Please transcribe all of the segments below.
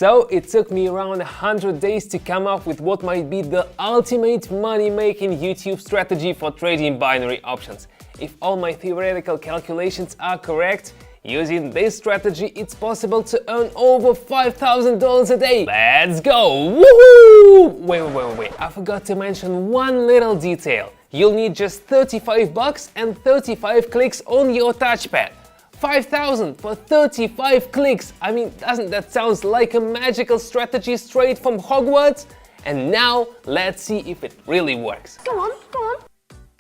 So it took me around 100 days to come up with what might be the ultimate money-making YouTube strategy for trading binary options. If all my theoretical calculations are correct, using this strategy it's possible to earn over $5,000 a day. Let's go! Woohoo! Wait, I forgot to mention one little detail. You'll need just $35 and 35 clicks on your touchpad. 5,000 for 35 clicks! I mean, doesn't that sound like a magical strategy straight from Hogwarts? And now, let's see if it really works. Go on.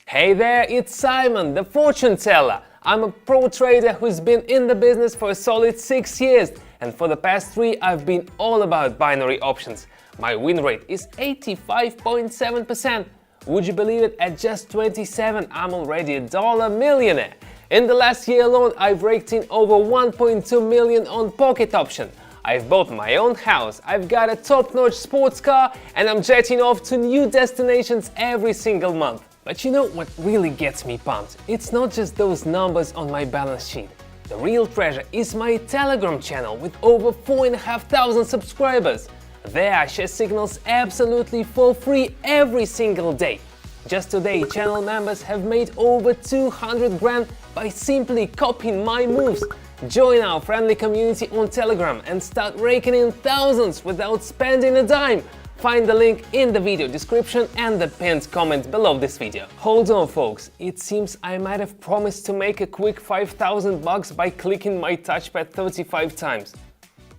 Hey there, it's Simon, the fortune teller. I'm a pro trader who's been in the business for a solid 6 years, and for the past 3 I've been all about binary options. My win rate is 85.7%. Would you believe it, at just 27 I'm already a dollar millionaire. In the last year alone, I've raked in over 1.2 million on pocket option. I've bought my own house, I've got a top-notch sports car, and I'm jetting off to new destinations every single month. But you know what really gets me pumped? It's not just those numbers on my balance sheet. The real treasure is my Telegram channel with over 4,500 subscribers. There I share signals absolutely for free every single day. Just today, channel members have made over 200 grand by simply copying my moves. Join our friendly community on Telegram and start raking in thousands without spending a dime. Find the link in the video description and the pinned comment below this video. Hold on folks, it seems I might have promised to make a quick $5,000 by clicking my touchpad 35 times.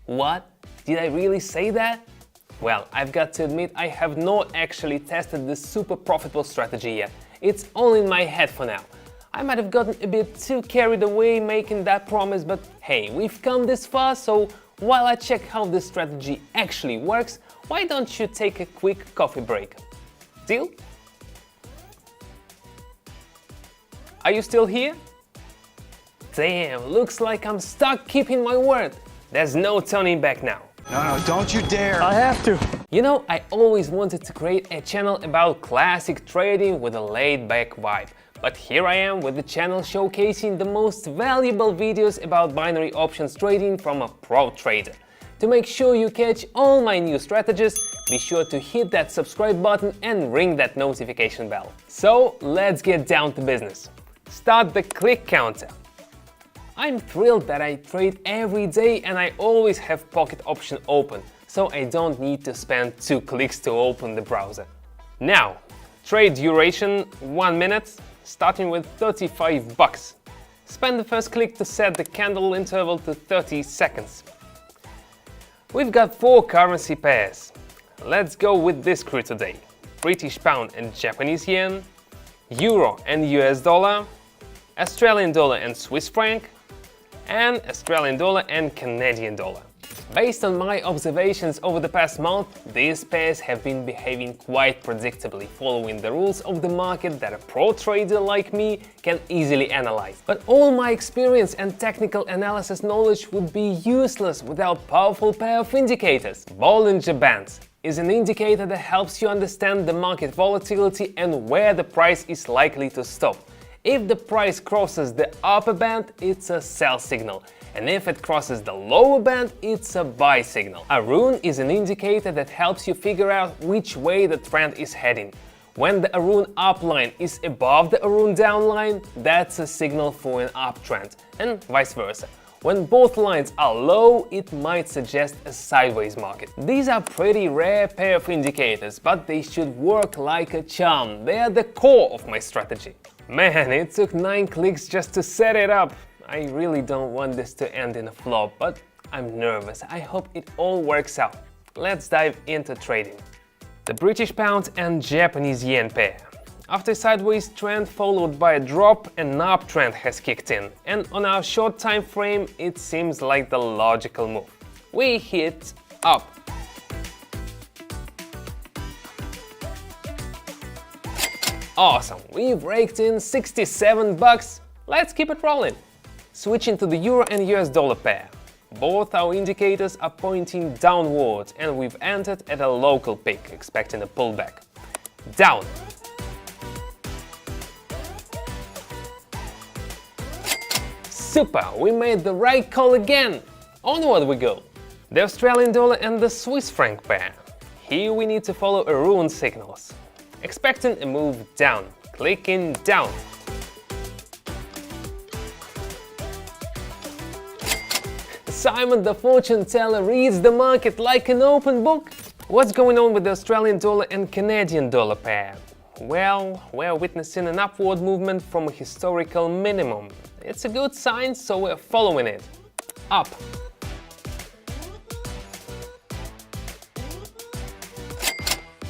What? Did I really say that? Well, I've got to admit I have not actually tested this super profitable strategy yet. It's all in my head for now. I might have gotten a bit too carried away making that promise, but hey, we've come this far, so while I check how this strategy actually works, why don't you take a quick coffee break? Deal? Are you still here? Damn, looks like I'm stuck keeping my word. There's no turning back now. No, don't you dare! I have to! You know, I always wanted to create a channel about classic trading with a laid-back vibe. But here I am with the channel showcasing the most valuable videos about binary options trading from a pro trader. To make sure you catch all my new strategies, be sure to hit that subscribe button and ring that notification bell. So let's get down to business. Start the click counter. I'm thrilled that I trade every day and I always have pocket option open, so I don't need to spend 2 clicks to open the browser. Now, trade duration 1 minute, starting with $35. Spend the first click to set the candle interval to 30 seconds. We've got 4 currency pairs. Let's go with this crew today. British pound and Japanese yen, euro and US dollar, Australian dollar and Swiss franc, and Australian dollar and Canadian dollar. Based on my observations over the past month, these pairs have been behaving quite predictably, following the rules of the market that a pro trader like me can easily analyze. But all my experience and technical analysis knowledge would be useless without powerful pair of indicators. Bollinger Bands is an indicator that helps you understand the market volatility and where the price is likely to stop. If the price crosses the upper band, it's a sell signal, and if it crosses the lower band, it's a buy signal. A rune is an indicator that helps you figure out which way the trend is heading. When the Arun up line is above the Arun down line, that's a signal for an uptrend, and vice versa. When both lines are low, it might suggest a sideways market. These are pretty rare pair of indicators, but they should work like a charm. They are the core of my strategy. Man, it took 9 clicks just to set it up. I really don't want this to end in a flop, but I'm nervous. I hope it all works out. Let's dive into trading. The British pound and Japanese yen pair. After a sideways trend followed by a drop, an uptrend has kicked in, and on our short time frame, it seems like the logical move. We hit up. Awesome, we've raked in $67. Let's keep it rolling. Switching to the euro and US dollar pair. Both our indicators are pointing downwards and we've entered at a local peak, expecting a pullback. Down. Super, we made the right call again. Onward we go. The Australian dollar and the Swiss franc pair. Here we need to follow a rune signals. Expecting a move down, clicking down. Simon the fortune teller reads the market like an open book. What's going on with the Australian dollar and Canadian dollar pair? Well, we're witnessing an upward movement from a historical minimum. It's a good sign, so we're following it. Up.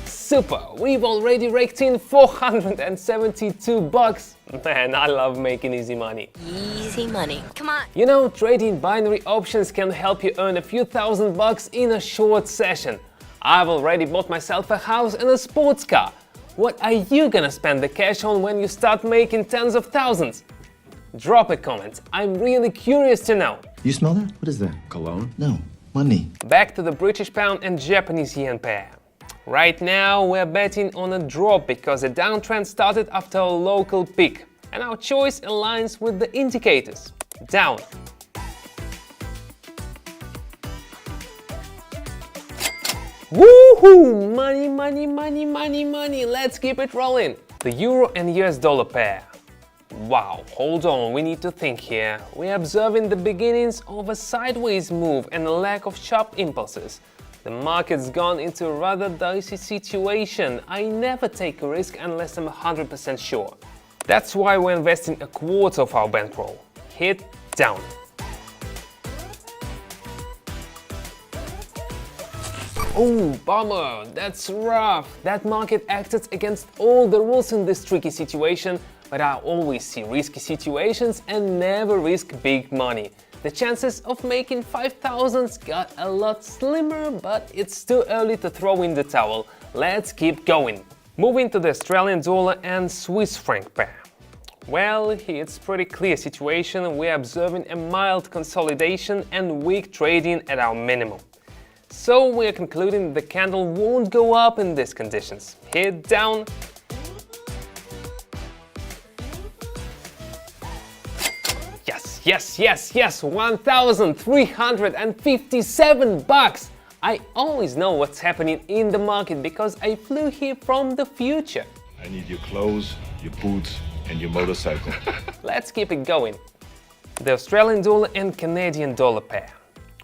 Super! We've already raked in $472. Man, I love making easy money. Easy money. Come on. You know, trading binary options can help you earn a few $1,000s in a short session. I've already bought myself a house and a sports car. What are you gonna spend the cash on when you start making tens of thousands? Drop a comment. I'm really curious to know. You smell that? What is that? Cologne? No, money. Back to the British pound and Japanese yen pair. Right now we're betting on a drop because the downtrend started after a local peak, and our choice aligns with the indicators. Down. Woohoo! Money, money, money, money, money. Let's keep it rolling. The euro and US dollar pair. Wow, hold on, we need to think here. We're observing the beginnings of a sideways move and a lack of sharp impulses. The market's gone into a rather dicey situation. I never take a risk unless I'm 100% sure. That's why we're investing a quarter of our bankroll. Hit down. Oh, bummer, that's rough. That market acted against all the rules in this tricky situation, but I always see risky situations and never risk big money. The chances of making 5,000 got a lot slimmer, but it's too early to throw in the towel. Let's keep going. Moving to the Australian dollar and Swiss franc pair. Well, it's pretty clear situation. We're observing a mild consolidation and weak trading at our minimum. So we're concluding the candle won't go up in these conditions. Hit down. Yes, $1,357. I always know what's happening in the market because I flew here from the future. I need your clothes, your boots, and your motorcycle. Let's keep it going. The Australian dollar and Canadian dollar pair.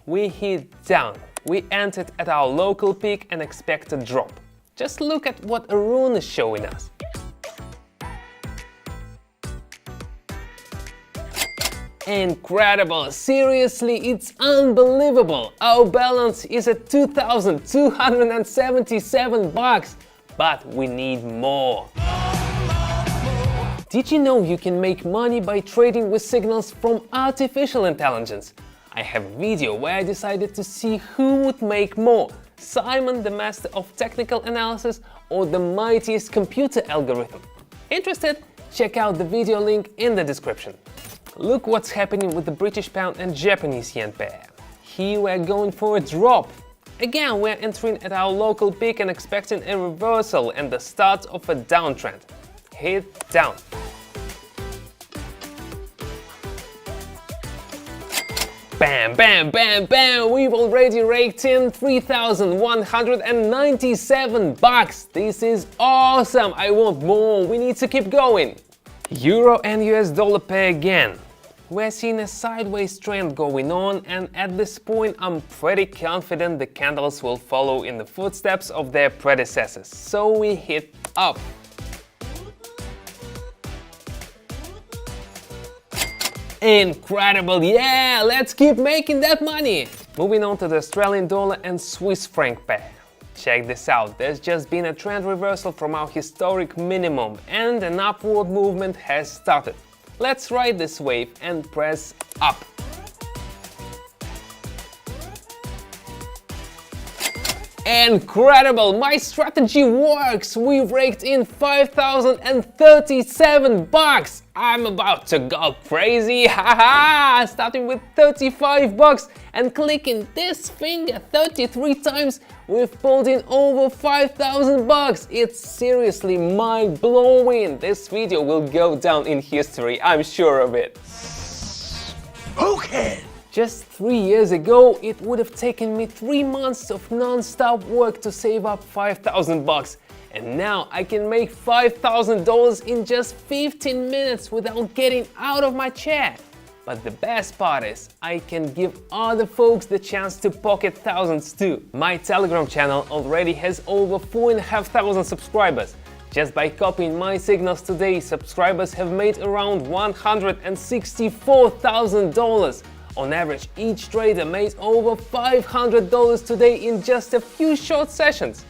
We hit down. We entered at our local peak and expect a drop. Just look at what a rune is showing us. Incredible! Seriously, it's unbelievable! Our balance is at $2,277, but we need more. Did you know you can make money by trading with signals from artificial intelligence? I have a video where I decided to see who would make more, Simon the master of technical analysis or the mightiest computer algorithm. Interested? Check out the video link in the description. Look what's happening with the British pound and Japanese yen pair. Here we're going for a drop. Again, we're entering at our local peak and expecting a reversal and the start of a downtrend. Hit down. Bam, bam, bam, bam! We've already raked in $3,197. This is awesome! I want more. We need to keep going. Euro and US dollar pair again. We're seeing a sideways trend going on, and at this point I'm pretty confident the candles will follow in the footsteps of their predecessors. So we hit up. Incredible, yeah, let's keep making that money! Moving on to the Australian dollar and Swiss franc pair. Check this out, there's just been a trend reversal from our historic minimum and an upward movement has started. Let's ride this wave and press up. Incredible! My strategy works! We've raked in $5,037! I'm about to go crazy! Haha! Starting with $35 and clicking this finger 33 times, we've pulled in over $5,000! It's seriously mind-blowing! This video will go down in history, I'm sure of it. Okay. Just 3 years ago, it would have taken me 3 months of non-stop work to save up 5,000 bucks. And now I can make $5,000 in just 15 minutes without getting out of my chair. But the best part is, I can give other folks the chance to pocket thousands too. My Telegram channel already has over 4,500 subscribers. Just by copying my signals today, subscribers have made around $164,000. On average, each trader made over $500 today in just a few short sessions.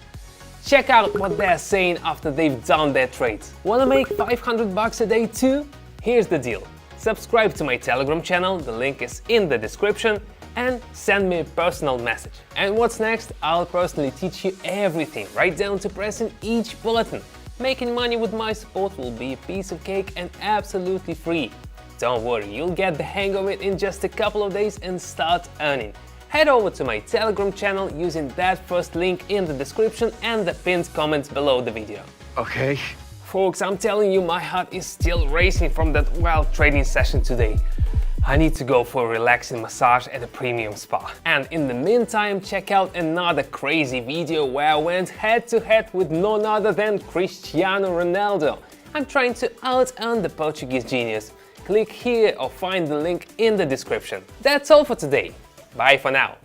Check out what they're saying after they've done their trades. Wanna make 500 bucks a day too? Here's the deal. Subscribe to my Telegram channel, the link is in the description, and send me a personal message. And what's next? I'll personally teach you everything, right down to pressing each button. Making money with my support will be a piece of cake and absolutely free. Don't worry, you'll get the hang of it in just a couple of days and start earning. Head over to my Telegram channel using that first link in the description and the pinned comments below the video. Okay. Folks, I'm telling you, my heart is still racing from that wild trading session today. I need to go for a relaxing massage at a premium spa. And in the meantime, check out another crazy video where I went head to head with none other than Cristiano Ronaldo. I'm trying to out-earn the Portuguese genius. Click here or find the link in the description. That's all for today. Bye for now.